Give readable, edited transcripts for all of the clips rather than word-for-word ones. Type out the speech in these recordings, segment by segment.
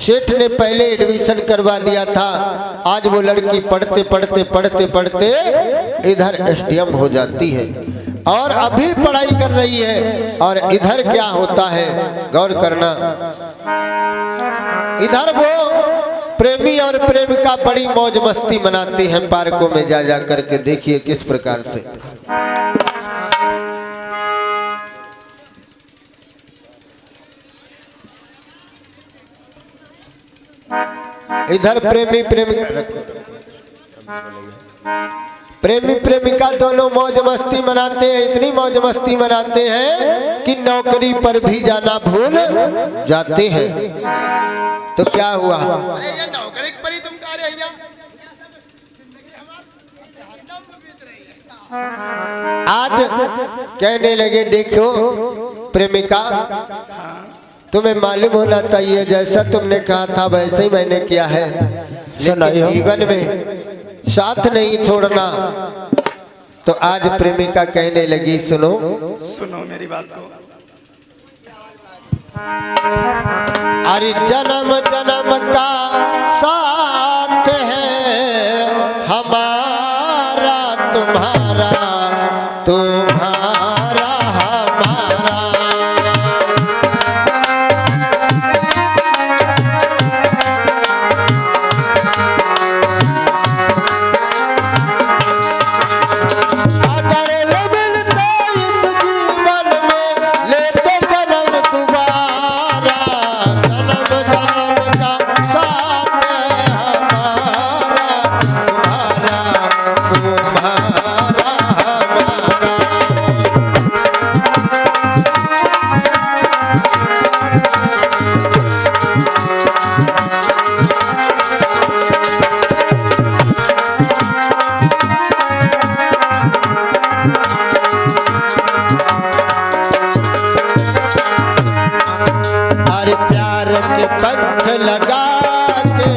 सेठ ने पहले एडमिशन करवा लिया था, आज वो लड़की पढ़ते पढ़ते पढ़ते पढ़ते इधर एसडीएम हो जाती है और अभी पढ़ाई कर रही है। और इधर क्या होता है गौर करना, इधर वो प्रेमी और प्रेमिका बड़ी मौज मस्ती मनाती हैं पार्कों में जा जा करके। देखिए किस प्रकार से इधर प्रेमी प्रेमिका दोनों मौज मस्ती मनाते हैं। इतनी मौज मस्ती मनाते हैं कि नौकरी पर भी जाना भूल जाते हैं। तो क्या हुआ, अरे ये नौकरी पर ही तुम कह रहे हो? आज कहने लगे देखो प्रेमिका, तुम्हें मालूम होना चाहिए जैसा तुमने कहा था वैसे ही मैंने किया है, लेकिन जीवन में साथ नहीं छोड़ना। तो आज प्रेमिका कहने लगी सुनो सुनो मेरी बात को, अरे जन्म जन्म का साथ है हमारा तुम्हारा तुम्हारा हमारा। पंख लगा के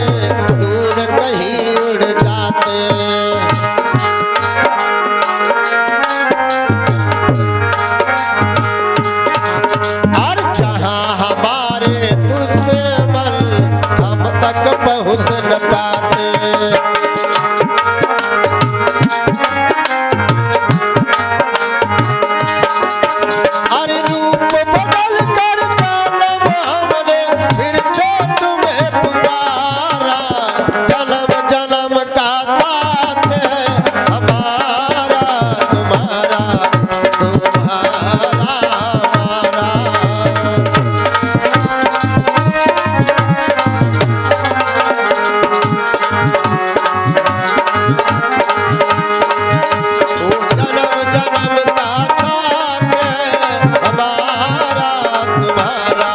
दूर कहीं उड़ जाते, और जहां हमारे दुश्मन हम तक पहुंच न पाते। अरे रूप बदल कर जन्म हमने फिर से तुम्हें पुकारा, जन्म जन्म का साथ है हमारा तुम्हारा तुम्हारा हमारा। जन्म जन्म का साथ है हमारा तुम्हारा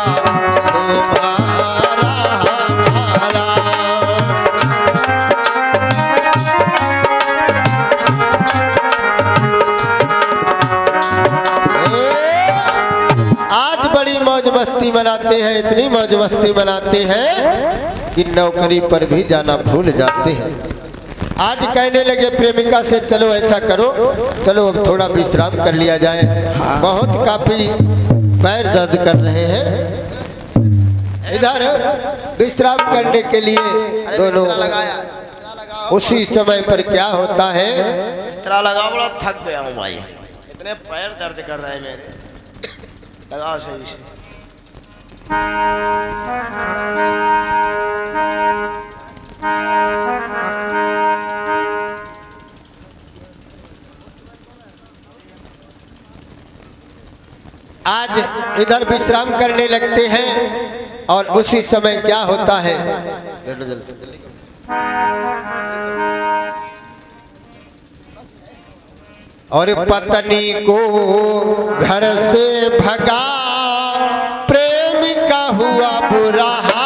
तुम्हारा हमारा। आज बड़ी मौज मस्ती मनाते हैं, इतनी मौज मस्ती मनाते हैं कि नौकरी पर भी जाना भूल जाते हैं। आज कहने लगे प्रेमिका से चलो ऐसा करो, चलो अब थोड़ा विश्राम कर लिया जाए, बहुत काफी पैर दर्द कर रहे हैं। इधर विश्राम करने के लिए दोनों उसी समय पर क्या होता है, इस तरह लगाओ, बड़ा थक गया हूँ भाई, इतने पैर दर्द कर रहे हैं मेरे, लगाओ सही से। आज इधर विश्राम करने लगते हैं और उसी समय क्या होता है, और पत्नी को घर से भगा प्रेमिका हुआ बुरा हाल।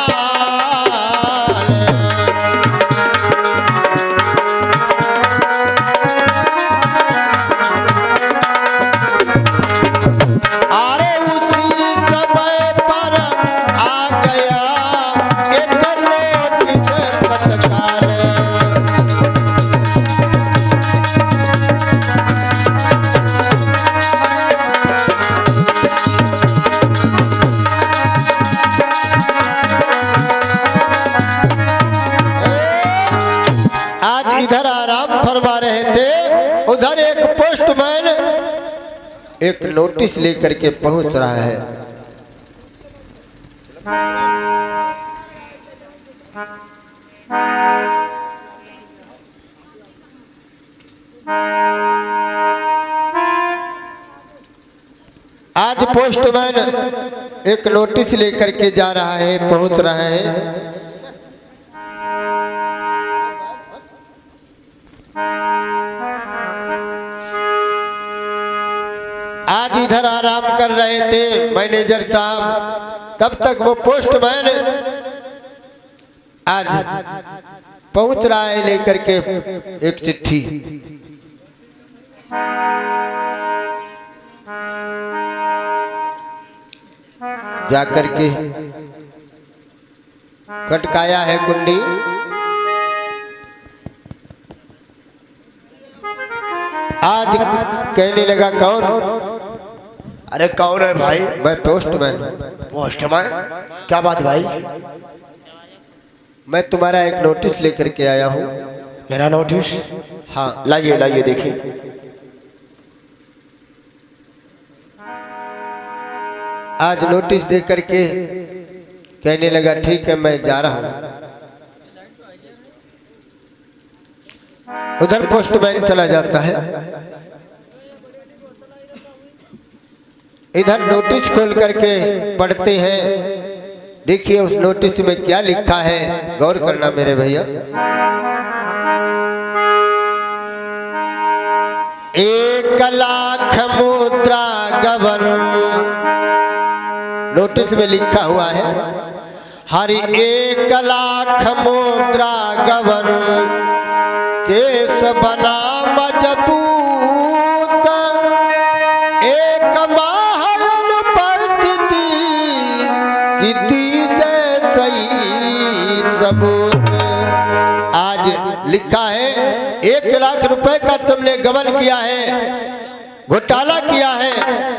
अरे उसी समय पर आ गया एक रोटी से तत्काल। घुमा रहे थे, उधर एक पोस्टमैन एक नोटिस लेकर के पहुंच रहा है। आज पोस्टमैन एक नोटिस लेकर के जा रहा है, पहुंच रहा है। आज इधर आराम कर रहे थे मैनेजर साहब, तब तक वो पोस्टमैन आज पहुंच रहा है लेकर के एक चिट्ठी। जाकर के खटकाया है कुंडी। आज कहने लगा कौन? अरे कौन है भाई? मैं पोस्टमैन। पोस्टमैन? क्या बात भाई? मैं तुम्हारा एक नोटिस लेकर के आया हूँ। मेरा नोटिस? हाँ, लाइए लाइए देखिए। आज नोटिस दे करके कहने लगा ठीक है मैं जा रहा हूँ। उधर पोस्टमैन चला जाता है, इधर नोटिस खोल करके पढ़ते हैं। देखिए उस नोटिस में क्या लिखा है, गौर करना मेरे भैया। 1,00,000 मुद्रा गबन नोटिस में लिखा हुआ है। हरि 1,00,000 मुद्रा गबन केस बना मजबूत, एक महान परिस्थिति की दीजिए सही सबूत। आज लिखा है 1,00,000 रुपए का तुमने गबन किया है, घोटाला किया है,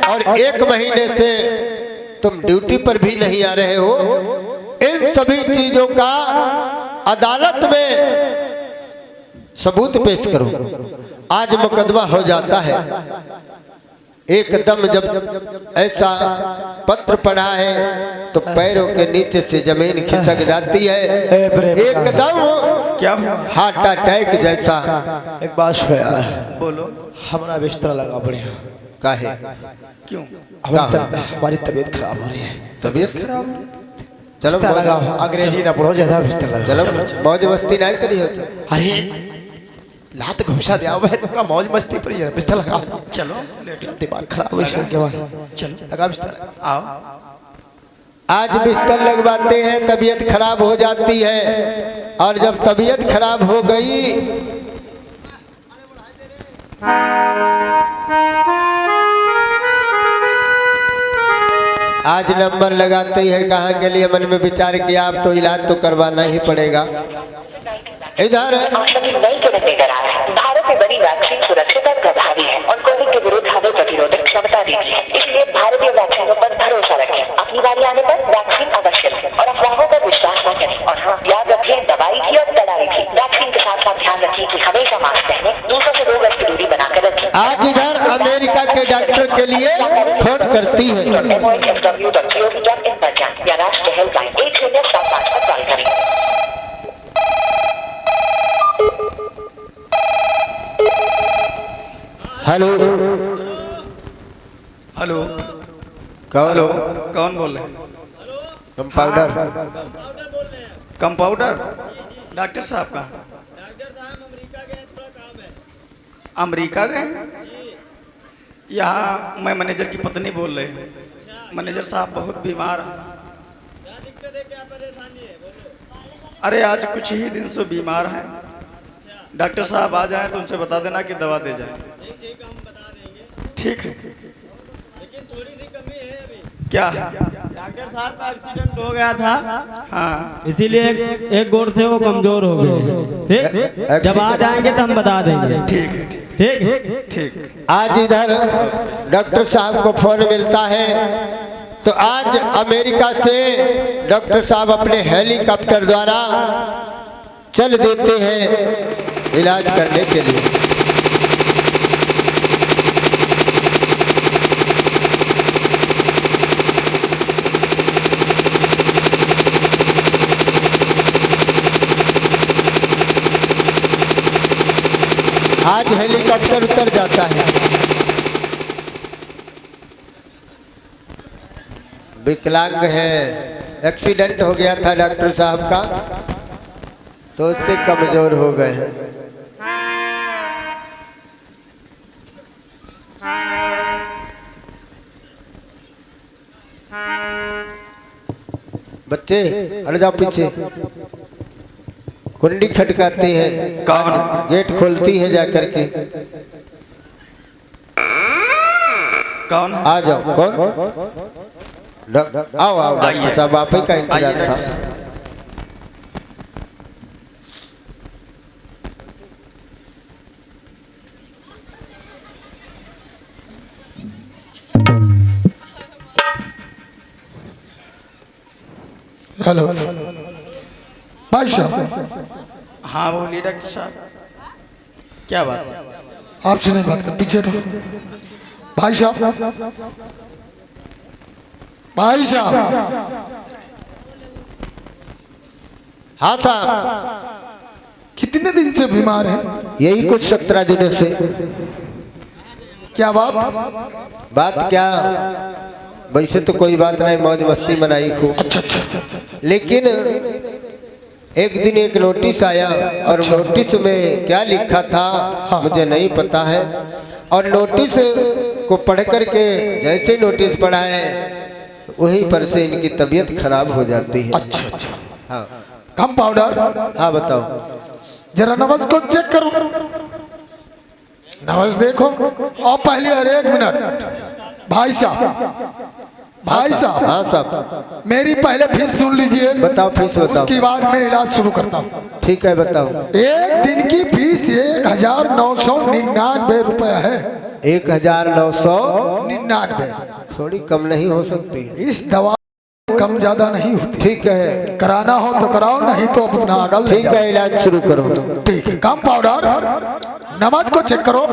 और 1 महीने से तुम ड्यूटी पर भी नहीं आ रहे हो। इन सभी चीजों का अदालत में सबूत पेश करो। आज मुकदमा हो जाता है। एकदम जब ऐसा पत्र पढ़ा है तो पैरों के नीचे से जमीन खिसक जाती है, एकदम क्या हार्ट अटैक जैसा। एक बात सुनो यार। बोलो। हमारा बिस्तर लगा बढ़िया। काहे? क्यों? हमारी तबीयत खराब हो रही है। तबीयत खराब? चलो लगा, अंग्रेजी ना पढ़ो, ज्यादा बिस्तर लगा। चलो मौज मस्ती नहीं करी हो। अरे लात घुसा दिया हुआ है तुमका, मौज मस्ती पर ही बिस्तर लगा। चलो दिमाग खराब हो इसके बाद। चलो लगा बिस्तर। आओ। आज बिस्तर लगवाते हैं, तबीयत खराब हो जाती है, और जब तबीयत खराब हो गई आज नंबर लगाते हैं। कहाँ के लिए मन में विचार किया, आप तो इलाज तो करवाना ही पड़ेगा। इधर भारत में बनी वैक्सीन सुरक्षित और प्रभावी है और कोविड के विरुद्ध हमें प्रतिरोधक क्षमता देती है। इसलिए भारतीय वैक्सीनों पर भरोसा रखें। अपनी बारी आने पर वैक्सीन अवश्य लें और अफवाहों पर विश्वास न करें। और हाँ, याद रखें, दवाई थी और लड़ाई थी। वैक्सीन के साथ साथ ध्यान रखें कि हमेशा मास्क पहने, दूसरों से 2 गज की दूरी बनाकर रखें। आज इधर अमेरिका के डॉक्टर के लिए फोन करती है। MOHFW.gov.in पर जाएं या राष्ट्रीय हेल्पलाइन 1075 पर कॉल करें। हेलो हेलो कौन? कौन बोल रहे हैं? कंपाउंडर। कंपाउंडर डॉक्टर साहब का? अमेरिका गए? यहाँ मैं मैनेजर की पत्नी बोल रही हूँ। मैनेजर साहब बहुत बीमार हैं। अरे आज कुछ ही दिन से बीमार हैं। डॉक्टर साहब आ जाएं तो उनसे बता देना कि दवा दे जाए। ठीक है। लेकिन थोड़ी सी कमी है अभी। क्या है? डॉक्टर साहब का एक्सीडेंट हो गया था। हाँ, इसीलिए एक गोर से वो कमजोर हो गए। ठीक, जब आ जाएंगे तो हम बता देंगे। ठीक है। ठीक ठीक। आज इधर डॉक्टर साहब को फोन मिलता है तो आज अमेरिका से डॉक्टर साहब अपने हेलीकॉप्टर द्वारा चल देते हैं इलाज करने के लिए। आज हेलीकॉप्टर उतर जाता है। विकलांग है, एक्सीडेंट हो गया था डॉक्टर साहब का, तो उससे कमजोर हो गए हैं। बच्चे हट जाओ पीछे। कुंडी खटकाती है, कौन? गेट खोलती है जाकर के। कौन? आ जाओ। कौन? आओ आओ डॉक्टर साहब, आप ही का इंतजार था। हेलो भाई साहब। हाँ बोलिए डॉक्टर साहब, क्या बात है? आपसे नहीं बात कर, पीछे रहो। भाई साहब, भाई साहब। हाँ साहब। कितने दिन से बीमार हैं? यही कुछ 17 दिनों से। क्या बात? बात क्या, वैसे तो कोई बात नहीं, मौज मस्ती मनाई खूब। अच्छा अच्छा। लेकिन एक दिन एक नोटिस आया और नोटिस में क्या लिखा था मुझे नहीं पता है। और नोटिस को पढ़ करके जैसे नोटिस पढ़ा है वहीं पर से इनकी तबीयत खराब हो जाती है। अच्छा अच्छा। हाँ कम पाउडर। हाँ बताओ। जरा नब्ज को चेक करो। नब्ज देखो। और पहले अरे एक मिनट भाई साहब, भाई साहब। हाँ साहब। मेरी पहले फीस सुन लीजिए। बताओ फीस बताओ। उसके बाद मैं इलाज शुरू करता हूँ। ठीक है बताओ। एक दिन की फीस 1999 रुपया है। 1999। 99। थोड़ी कम नहीं हो सकती है? इस दवा कम ज्यादा नहीं होती। ठीक है, कराना हो तो कराओ, नहीं तो अपना अगल ले ठीक जाओ। है, इलाज शुरू करो। ठीक है। कम पाउडर। नमज को चेक करो।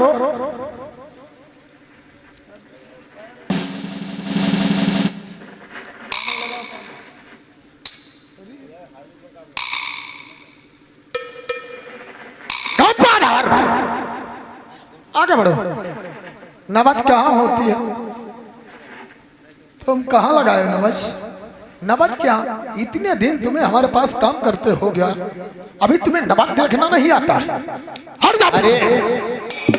आगे बढ़ो। नमाज कहाँ होती है? तुम कहाँ लगाए हो नमाज? नमाज क्या? इतने दिन तुम्हें हमारे पास काम करते हो गया, अभी तुम्हें नमाज देखना नहीं आता है? हट जा। अरे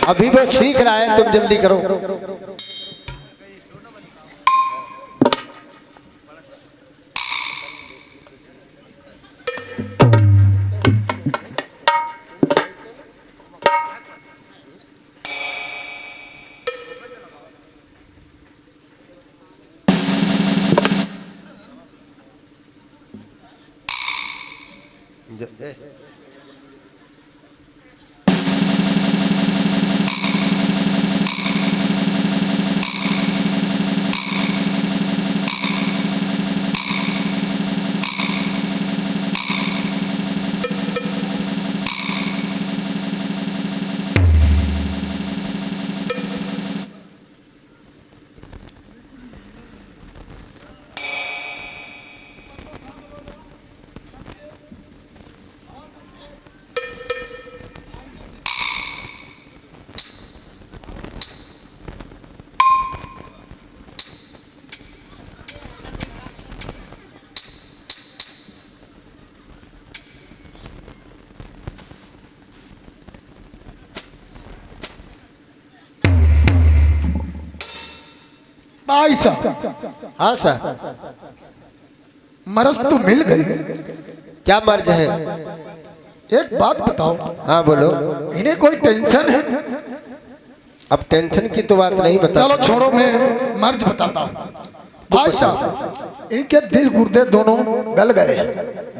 अभी वो सीख रहा है, तुम जल्दी करो। भाई साहब। हाँ सर। मरज तो मिल गई। क्या मर्ज है? एक बात बताओ। हाँ बोलो। इन्हें कोई टेंशन है? अब टेंशन की तो बात नहीं बता। चलो छोड़ो, मैं मर्ज बताता हूँ। भाई साहब, इनके दिल गुर्दे दोनों गल गए।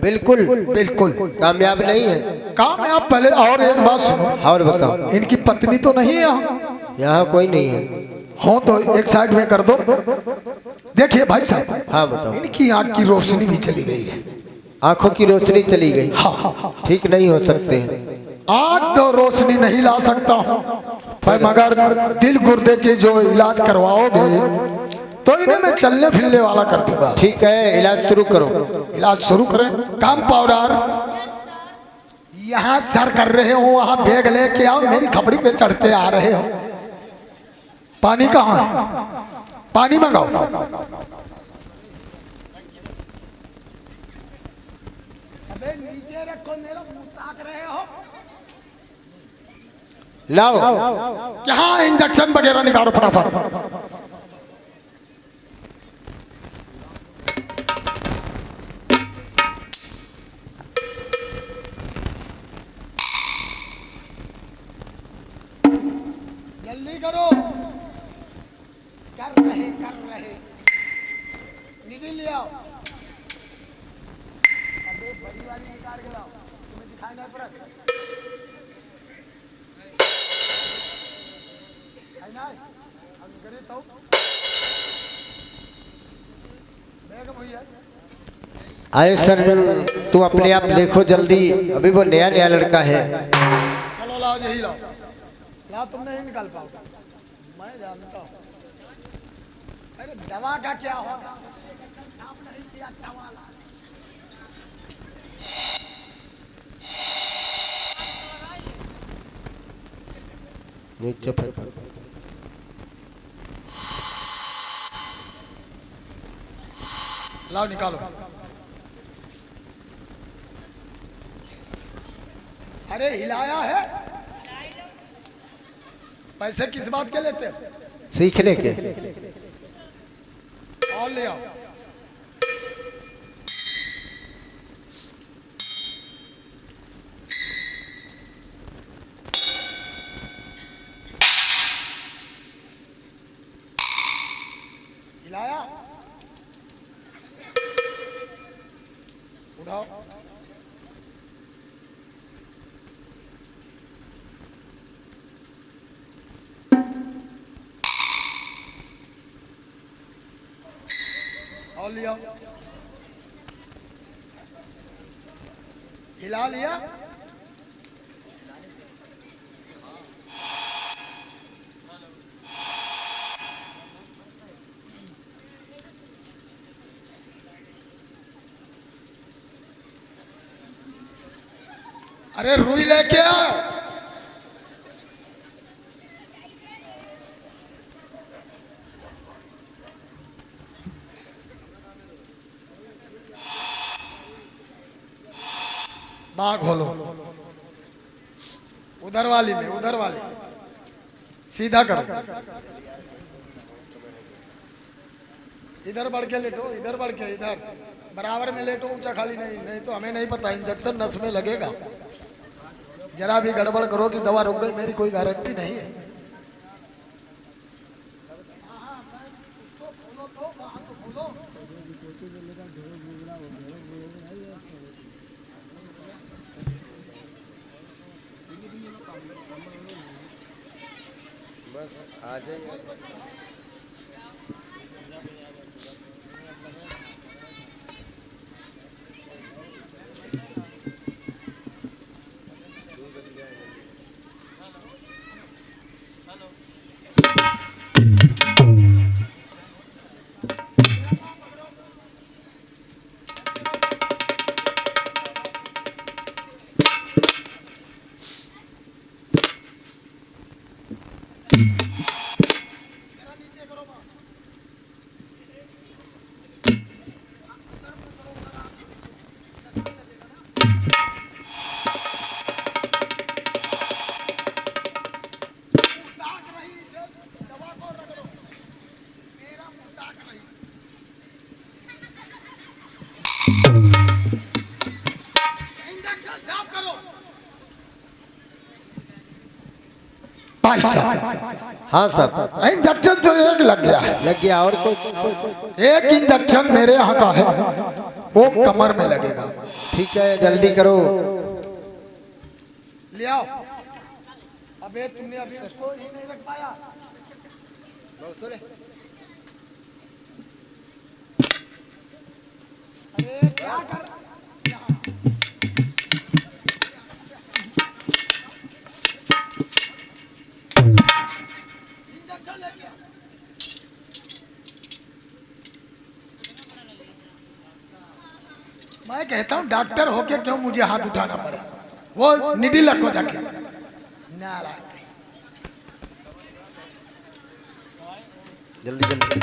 बिल्कुल बिल्कुल कामयाब नहीं है। कामयाब। पहले और एक बात सुनो। और बताओ। इनकी पत्नी तो नहीं है यहाँ? यहाँ कोई नहीं है। हो तो एक साइड में कर दो। देखिए भाई साहब। हाँ बताओ। इनकी आंख की रोशनी भी चली गई है। आंखों की रोशनी चली गई? हाँ। ठीक नहीं हो सकते हैं। आज तो रोशनी नहीं ला सकता हूँ, पर मगर दिल गुर्दे के जो इलाज करवाओगे तो इन्हें मैं चलने फिरने वाला कर दूंगा। ठीक है, इलाज शुरू करो। इलाज शुरू करें। काम पाउडर यहाँ सर कर रहे हो, वहां बैग लेके आओ, मेरी खपड़ी पे चढ़ते आ रहे हो। पानी कहाँ है? पानी मंगाओ। अबे नीचे रखो, मेरा मुंह ताक रहे हो। लाओ। क्या इंजेक्शन वगैरह निकालो फटाफट। जल्दी करो। कर रहे निकल ले आओ। अबे बड़ी वाली निकाल के लाओ, तुम्हें दिखाई नहीं पड़ा? आई ना हम करे तो बैग भैया आए सर, तू अपने आप देखो जल्दी, अभी वो नया नया लड़का है। चलो लाओ, यही लाओ। लाओ, तुम नहीं निकाल पाओगे, मैं जानता हूँ। अरे दवा का क्या होगा? काम नहीं किया दवा ला। नीचे फेंको। लाओ निकालो। अरे हिलाया है। पैसे किस बात के लेते हो? सीखने के। और ले आओ। हिलाया, उठाओ। और लिया, हिला लिया। अरे रुई लेके आओ। बाघ खोलो। उधर वाली में, उधर वाली सीधा करो। इधर बढ़ के लेटो, इधर बढ़ के, इधर बराबर में लेटो, ऊंचा खाली नहीं। नहीं तो हमें नहीं पता, इंजेक्शन नस में लगेगा। जरा भी गड़बड़ करो कि दवा रुक गई, मेरी कोई गारंटी नहीं है। बस आ जाइए। हाँ साहब, इंजेक्शन तो एक लग गया है। लग गया। और कुछ? एक इंजेक्शन मेरे यहाँ का है, वो कमर में लगेगा। ठीक है, जल्दी करो। ले आओ। अबे तुमने अभी उसको ही नहीं रख पाया। अरे क्या कर? मैं कहता हूँ डॉक्टर होके क्यों मुझे हाथ उठाना पड़े, वो निडिल रखो जाके। नारायण जल्दी जल्दी।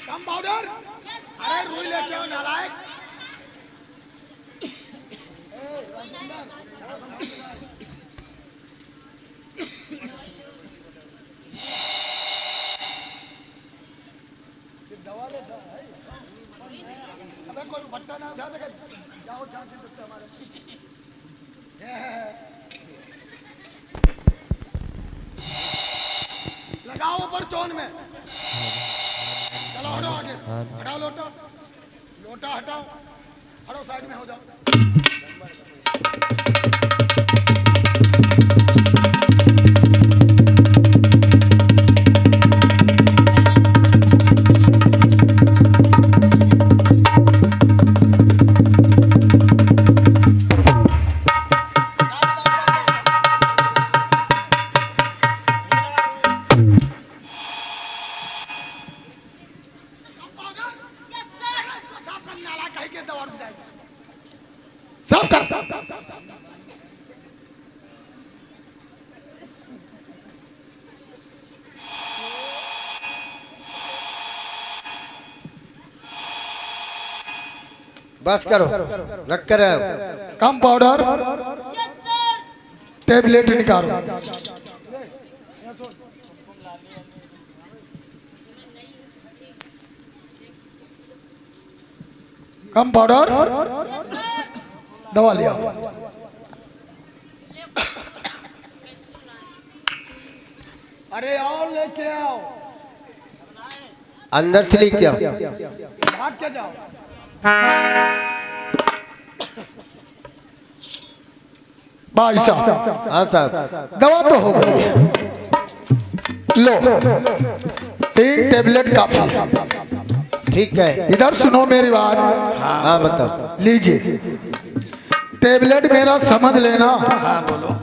कम पाउडर, अरे रुई लेके आओ नालायक। दवा ले अबे कोई भट्टा ना उठा देगा, जाओ चाची बच्चे हमारे। लगाओ ऊपर चोन में, चलो हटो आगे, हटाओ लोटा, लोटा हटाओ, हटो साइड में हो जाओ। सब कर बस करो, रख कर आओ। कम पाउडर, टेबलेट निकालो। कम पाउडर, दवा लिया। अरे और लेके आओ, अंदर से लेके आओ। भाग के जाओ। भाई साहब, हाँ साहब, दवा तो हो गई है, लो 3 टेबलेट काफी है। ठीक है। इधर सुनो मेरी बात। हाँ बताओ। लीजिए टेबलेट मेरा समझ लेना। हाँ बोलो।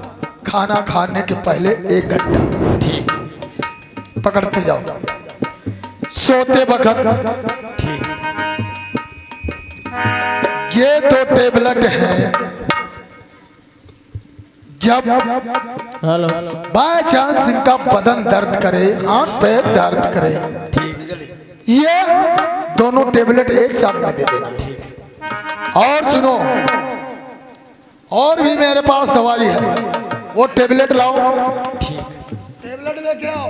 खाना खाने के पहले 1 घंटा ठीक पकड़ते जाओ, सोते वक्त ठीक। ये 2 टेबलेट हैं, जब हेलो बाय चांस इनका बदन दर्द करे, हाथ पैर दर्द करे, ये दोनों टेबलेट एक साथ में दे देना। ठीक। और सुनो, और भी मेरे पास दवाई है, वो टेबलेट लाओ। ठीक। टेबलेट लेके आओ।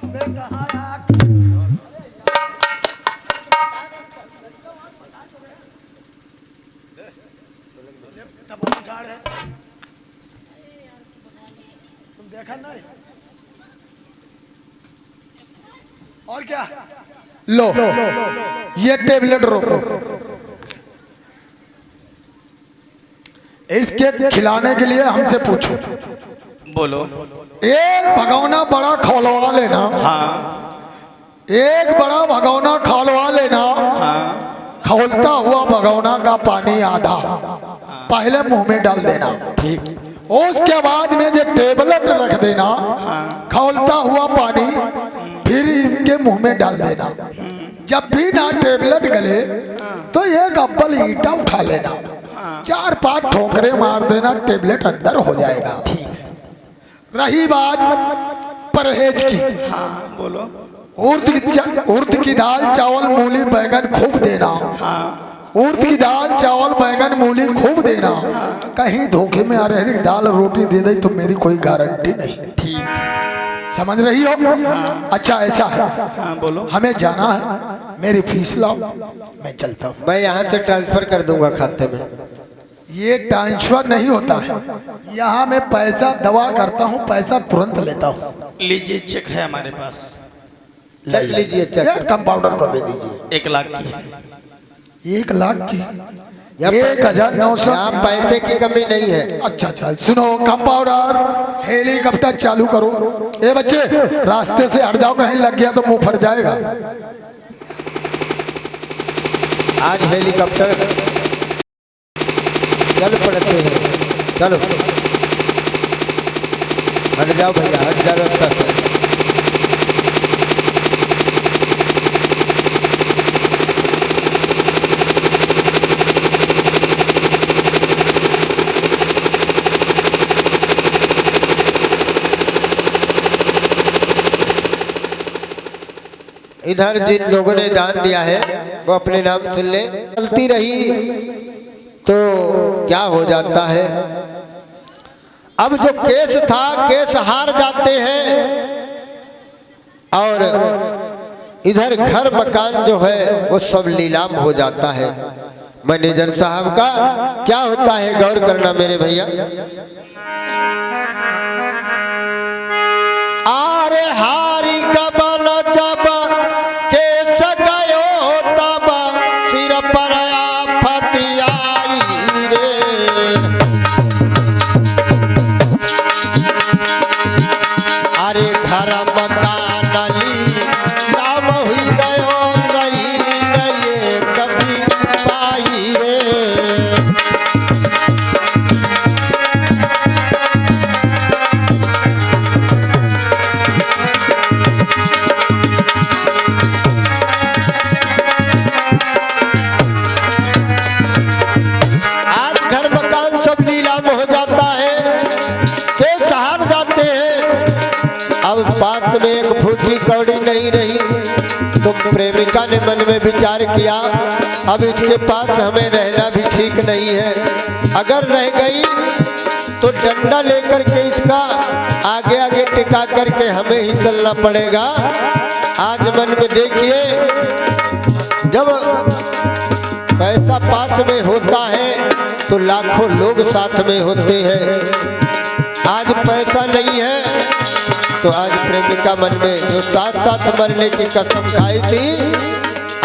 मैं कहाँ यार? तुम देखा नहीं? और क्या? लो ये टेबलेट रोको, इसके खिलाने के लिए हमसे पूछो। बोलो। एक भगोना बड़ा खौलवा लेना। हाँ। एक बड़ा भगोना खौलवा लेना। हाँ। खौलता हुआ भगोना का पानी आधा पहले मुंह में डाल देना। ठीक। उसके बाद में जो टेबलेट रख देना। हाँ। खौलता हुआ पानी फिर इसके मुंह में डाल देना। जब भी ना टेबलेट गले तो एक अब्बल ईंटा उठा लेना, 4-5 ठोकरे मार देना, टेबलेट अंदर हो जाएगा। ठीक है। रही बात परहेज की। हाँ बोलो। उर्द की दाल चावल मूली बैंगन खूब देना। हाँ। उर्द की दाल चावल बैंगन मूली खूब देना। कहीं धोखे में अरहर की दाल रोटी दे दे तो मेरी कोई गारंटी नहीं। ठीक। समझ रही हो? अच्छा ऐसा है, हाँ बोलो। हमें जाना है, मेरी फीस लाओ, मैं चलता हूँ। मैं यहाँ से ट्रांसफर कर दूंगा खाते में। ये ट्रांसफर नहीं होता है, यहाँ मैं पैसा दवा करता हूँ, पैसा तुरंत लेता हूँ। लीजिए चेक है हमारे पास। चेक लीजिए, चेक। कंपाउंडर को दे दीजिए। 1 लाख की। 1 लाख की? यहाँ 1900। यहाँ पैसे की कमी नहीं है। अच्छा अच्छा सुनो, कंपाउंडर हेलीकॉप्टर चालू करो। ए बच्चे रास्ते से हट जाओ, कहीं लग गया तो मुंह फट जाएगा। आज हेलीकॉप्टर चल पड़ते हैं, चलो। हट जाओ भैया, हट जाओ रास्ता से। इधर जिन लोगों ने दान दिया है वो अपने नाम सुन ले। चलती रही तो क्या हो जाता है। अब जो केस था, केस हार जाते हैं और इधर घर मकान जो है वो सब नीलाम हो जाता है। मैनेजर साहब का क्या होता है, गौर करना मेरे भैया। आरे हारी गबन जब केस गयो तब सिर पर आफत आई रे। अरे घर मकान नीलाम हुई गयो, नहीं नहीं कभी पाई रे। पास में एक फूटी कौड़ी नहीं रही तो प्रेमिका ने मन में विचार किया, अब इसके पास हमें रहना भी ठीक नहीं है। अगर रह गई तो डंडा लेकर के इसका आगे आगे टिका करके हमें ही चलना पड़ेगा। आज मन में देखिए, जब पैसा पास में होता है तो लाखों लोग साथ में होते हैं। आज पैसा नहीं है तो आज प्रेमिका मन में जो साथ साथ मरने की कसम खाई थी,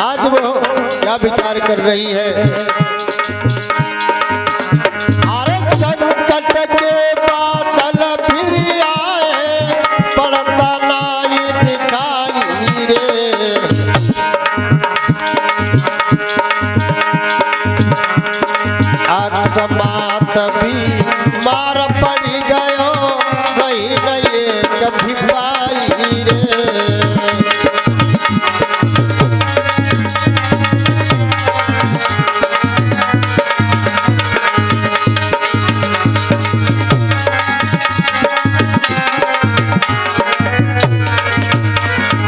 आज वो क्या विचार कर रही है। अरे संकट के बादल फिर आए, पड़ता नाई दिखाई रे। आज समात भी मार पड़ी गयो, नहीं नहीं कभी पाई रे।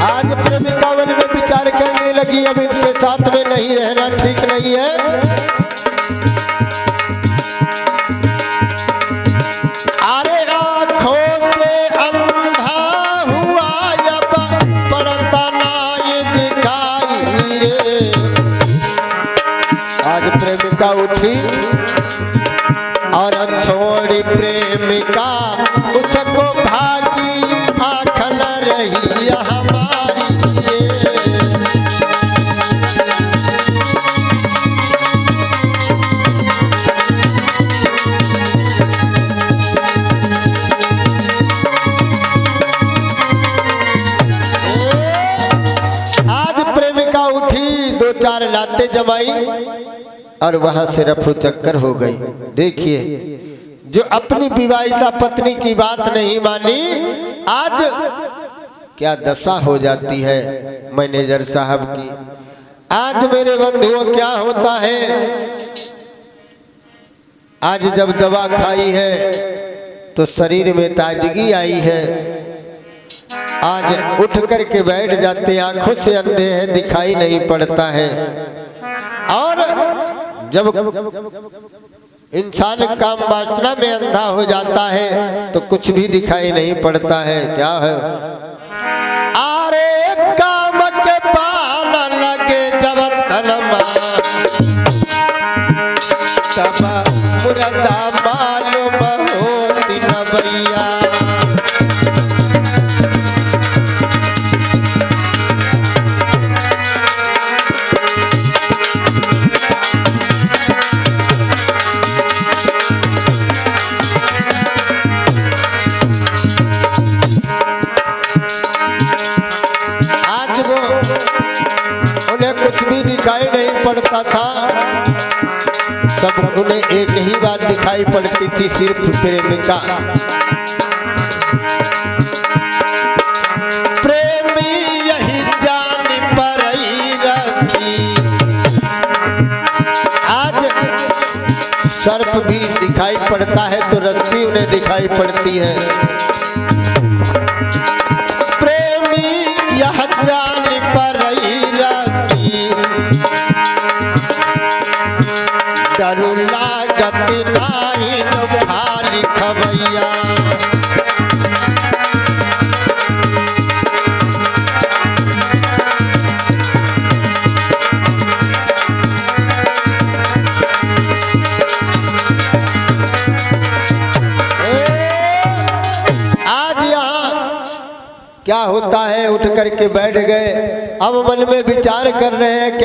आज प्रेमिका मन में विचार करने लगी, अब इनके साथ में नहीं रहना ठीक नहीं है। प्रेमिका उठी और छोड़ी प्रेमिका उसको भागी, आखल रही हमारी। आज प्रेमिका उठी, दो चार लाते जमाई और वहां से रफू चक्कर हो गई। देखिए, जो अपनी विवाहिता पत्नी की बात नहीं मानी, आज क्या दशा हो जाती है मैनेजर साहब की। आज मेरे बंधुओं क्या होता है, आज जब दवा खाई है तो शरीर में ताजगी आई है। आज उठ करके बैठ जाते, आंखों से अंधे हैं, दिखाई नहीं पड़ता है। और जब इंसान काम वासना में अंधा हो जाता है तो कुछ भी दिखाई नहीं पड़ता है। क्या है, अरे काम के पान लगे जब तनमा, तब मुर्दा मालूम होती न भैया। कुछ भी दिखाई नहीं पड़ता था, सब उन्हें एक ही बात दिखाई पड़ती थी, सिर्फ प्रेमिका। सर्प भी दिखाई पड़ता है तो रस्सी उन्हें दिखाई पड़ती है। प्रेमी यह जान पर रस्सी डरू लागत नाही भाली खबैया। क्या होता है, उठ करके बैठ गए। अब मन में विचार कर रहे हैं क्या